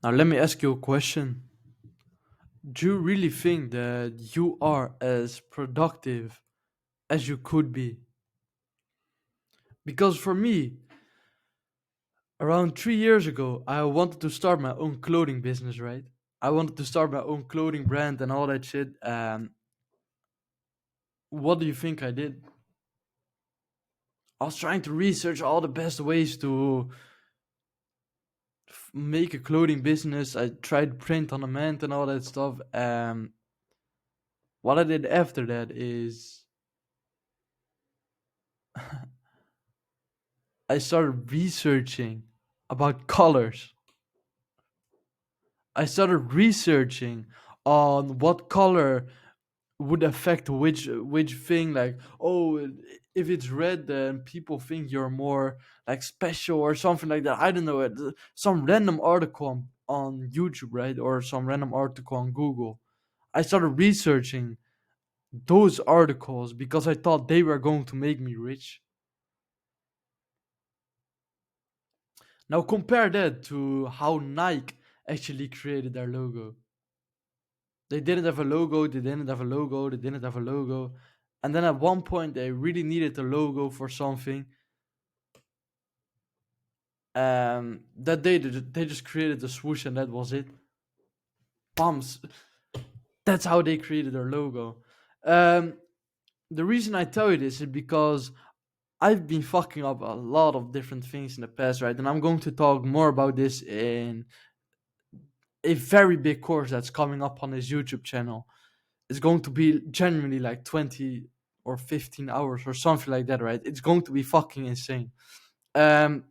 Now, let me ask you a question. Do you really think that you are as productive as you could be? Because for me, around 3 years ago, I wanted to start my own clothing business, right? I wanted to start my own clothing brand and all that shit. What do you think I did? I was trying to research all the best ways to make a clothing business. I tried print on demand and all that stuff. What I did after that is I started researching about colors. I started researching on what color would affect which thing. Like, oh, if it's red, then people think you're more like special or something like that. I don't know. Some random article on YouTube, right, or some random article on Google. I started researching those articles because I thought they were going to make me rich. Now compare that to how Nike actually created their logo. They didn't have a logo, they didn't have a logo, they didn't have a logo. And then at one point they really needed a logo for something. That they just created the swoosh and that was it. Pumps. That's how they created their logo. Um, the reason I tell you this is because I've been fucking up a lot of different things in the past, right? And I'm going to talk more about this in a very big course that's coming up on his YouTube channel. It's going to be genuinely like 20 or 15 hours or something like that, right? It's going to be fucking insane. Um,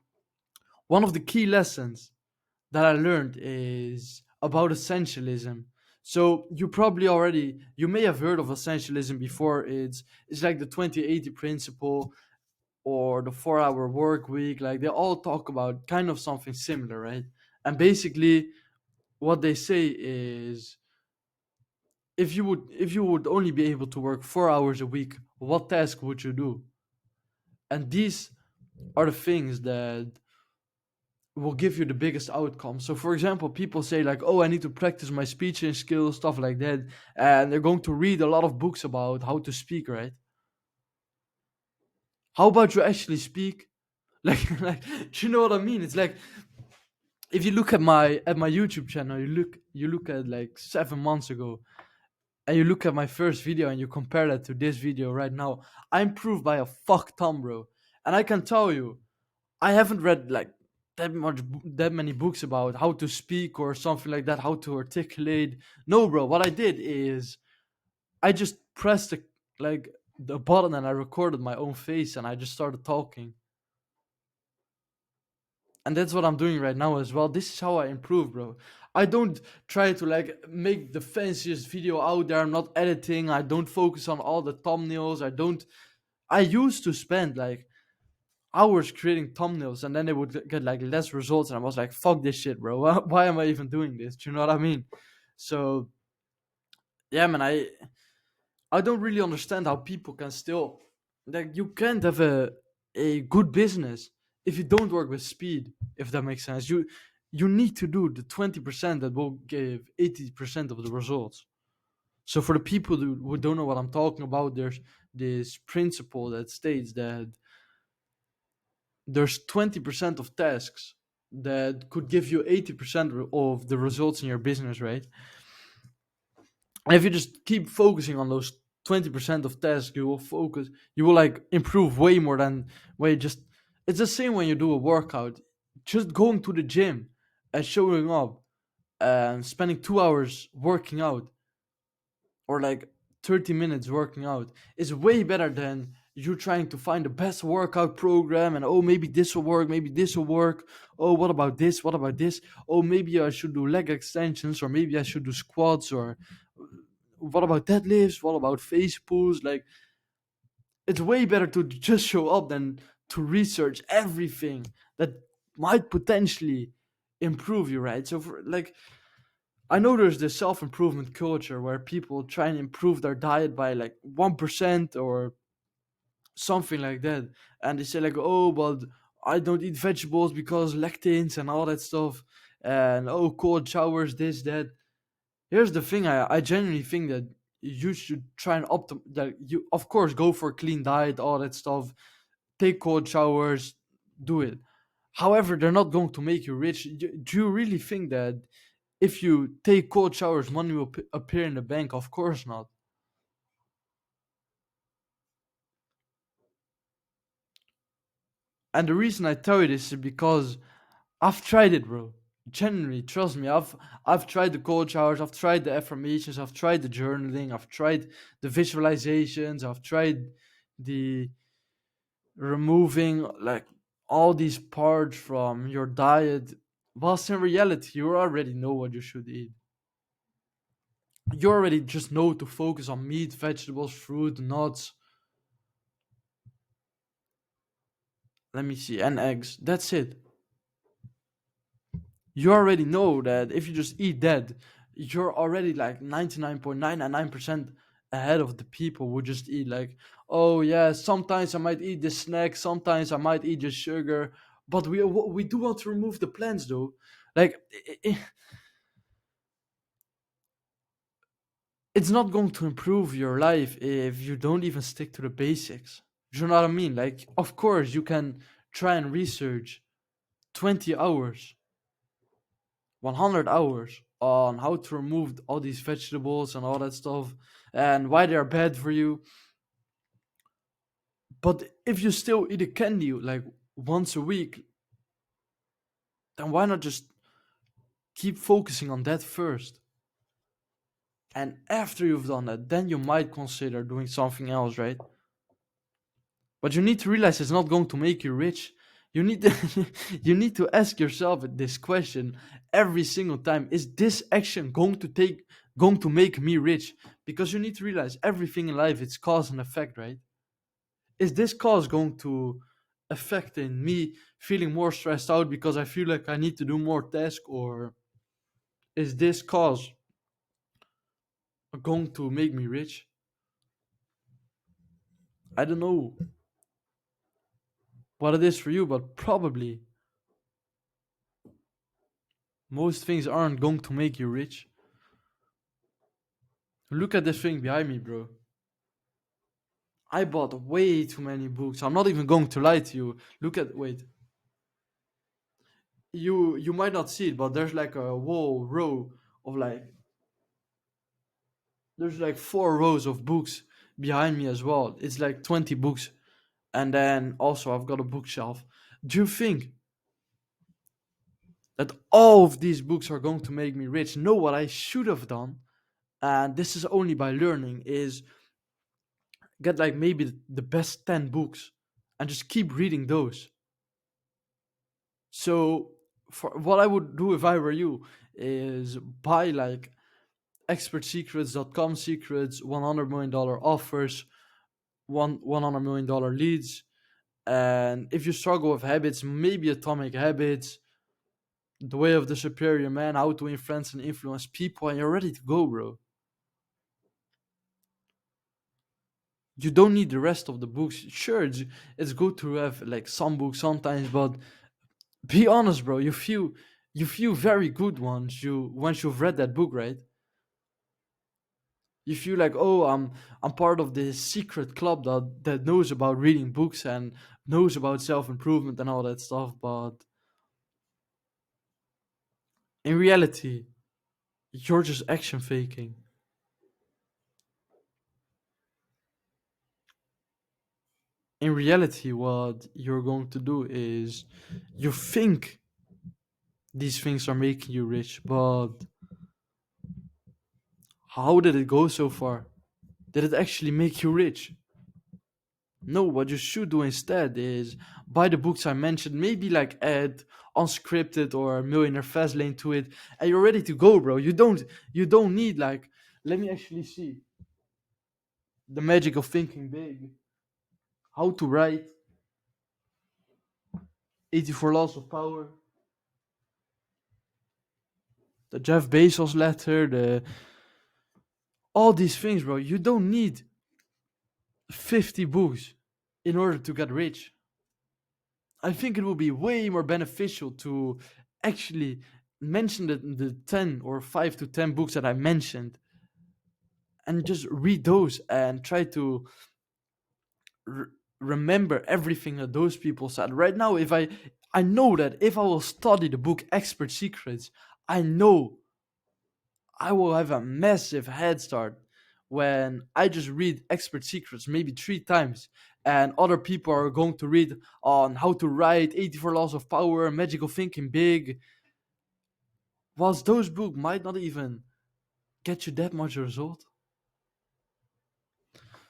One of the key lessons that I learned is about essentialism. So you may have heard of essentialism before. It's like the 2080 principle or the 4 hour work week. Like they all talk about kind of something similar, right? And basically what they say is if you would only be able to work 4 hours a week, what task would you do? And these are the things that will give you the biggest outcome. So for example, people say like, oh, I need to practice my speaking skills, stuff like that, and they're going to read a lot of books about how to speak, right? How about you actually speak? Like, do you know what I mean? It's like if you look at my YouTube channel, you look at like 7 months ago, and you look at my first video and you compare that to this video right now, I improved by a fuck ton, bro. And I can tell you, I haven't read like that many books about how to speak or something like that, how to articulate. No, bro. What I did is I just pressed like the button and I recorded my own face and I just started talking. And that's what I'm doing right now as well. This is how I improve, bro. I don't try to like make the fanciest video out there. I'm not editing. I don't focus on all the thumbnails. I used to spend like hours creating thumbnails and then they would get like less results and I was like, fuck this shit, bro. Why am I even doing this? Do you know what I mean? So yeah, man, I don't really understand how people can still like you can't have a good business if you don't work with speed, if that makes sense. You need to do the 20% that will give 80% of the results. So for the people who don't know what I'm talking about, there's this principle that states that there's 20% of tasks that could give you 80% of the results in your business, right? And if you just keep focusing on those 20% of tasks, you will like improve way more than way just it's the same when you do a workout. Just going to the gym and showing up and spending 2 hours working out or like 30 minutes working out is way better than you trying to find the best workout program and oh maybe this will work, maybe this will work. Oh, what about this, what about this? Oh, maybe I should do leg extensions or maybe I should do squats or what about deadlifts, what about face pulls. Like it's way better to just show up than to research everything that might potentially improve you, right? So for like I know there's this self improvement culture where people try and improve their diet by like 1% or something like that. And they say, like, oh, but I don't eat vegetables because lectins and all that stuff. and oh, cold showers, this, that. Here's the thing: I genuinely think that you should try and that you, of course, go for a clean diet, all that stuff. Take cold showers, do it. However, they're not going to make you rich. Do you really think that if you take cold showers, money will appear in the bank? Of course not. And the reason I tell you this is because I've tried it, bro. Genuinely, trust me. I've tried the cold showers. I've tried the affirmations. I've tried the journaling. I've tried the visualizations. I've tried the removing like all these parts from your diet. Whilst in reality, you already know what you should eat. You already just know to focus on meat, vegetables, fruit, nuts. Let me see, and eggs. That's it. You already know that if you just eat that, you're already like 99.999% ahead of the people who just eat like, oh yeah, sometimes I might eat this snack, sometimes I might eat just sugar, but we do want to remove the plants though. Like it's not going to improve your life if you don't even stick to the basics. You know what I mean? Like, of course, you can try and research 20 hours 100 hours on how to remove all these vegetables and all that stuff and why they're bad for you. But if you still eat a candy like once a week, then why not just keep focusing on that first? And after you've done that, then you might consider doing something else, right? But you need to realize it's not going to make you rich. You need to you need to ask yourself this question every single time. Is this action going to make me rich? Because you need to realize everything in life it's cause and effect, right? Is this cause going to affect in me feeling more stressed out because I feel like I need to do more tasks, or is this cause going to make me rich? I don't know what it is for you, but probably most things aren't going to make you rich. Look at this thing behind me, bro. I bought way too many books. I'm not even going to lie to you. Look at wait. You might not see it, but there's like a whole row of like there's like 4 rows of books behind me as well. It's like 20 books. And then also I've got a bookshelf. Do you think that all of these books are going to make me rich? No, what I should have done, and this is only by learning, is get like maybe the best 10 books and just keep reading those. So for what I would do if I were you is buy like expertsecrets.com secrets, $100 million offers, $100 million leads. And if you struggle with habits, maybe Atomic Habits, The Way of the Superior Man, How to Influence and Influence People, and you're ready to go, bro. You don't need the rest of the books. Sure, it's good to have like some books sometimes, but be honest, bro. You feel very good once you've read that book, right? You feel like, oh, I'm part of this secret club that knows about reading books and knows about self improvement and all that stuff. But in reality, you're just action faking. In reality, what you're going to do is you think these things are making you rich, but how did it go so far? Did it actually make you rich? No, what you should do instead is buy the books I mentioned, maybe like add unscripted or millionaire fast lane to it, and you're ready to go, bro. You don't need like let me actually see the magic of thinking big, how to write, 84 laws of power, the Jeff Bezos letter, the all these things, bro. You don't need 50 books in order to get rich. I think it will be way more beneficial to actually mention the 10 or 5 to 10 books that I mentioned, and just read those and try to r- remember everything that those people said. Right now, if I know that if I will study the book Expert Secrets, I know I will have a massive head start when I just read Expert Secrets maybe 3 times, and other people are going to read on how to write 84 Laws of Power, Magical Thinking Big, whilst those books might not even get you that much result.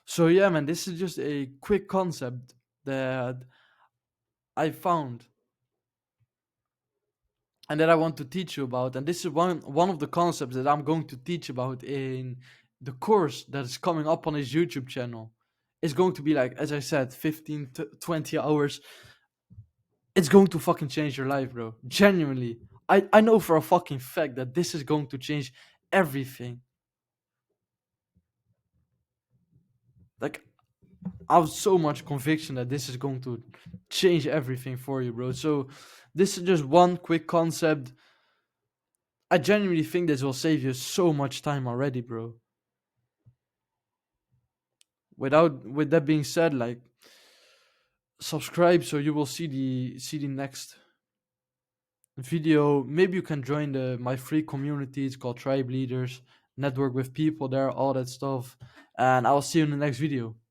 So yeah, man, this is just a quick concept that I found and that I want to teach you about. And this is one of the concepts that I'm going to teach about in the course that is coming up on his YouTube channel. It's going to be like, as I said, 15 to 20 hours. It's going to fucking change your life, bro. Genuinely. I know for a fucking fact that this is going to change everything. Like, I have so much conviction that this is going to change everything for you, bro. So this is just one quick concept. I genuinely think this will save you so much time already, bro. With that being said, like, subscribe so you will see the next video. Maybe you can join the my free community. It's called Tribe Leaders. Network with people there, all that stuff. And I'll see you in the next video.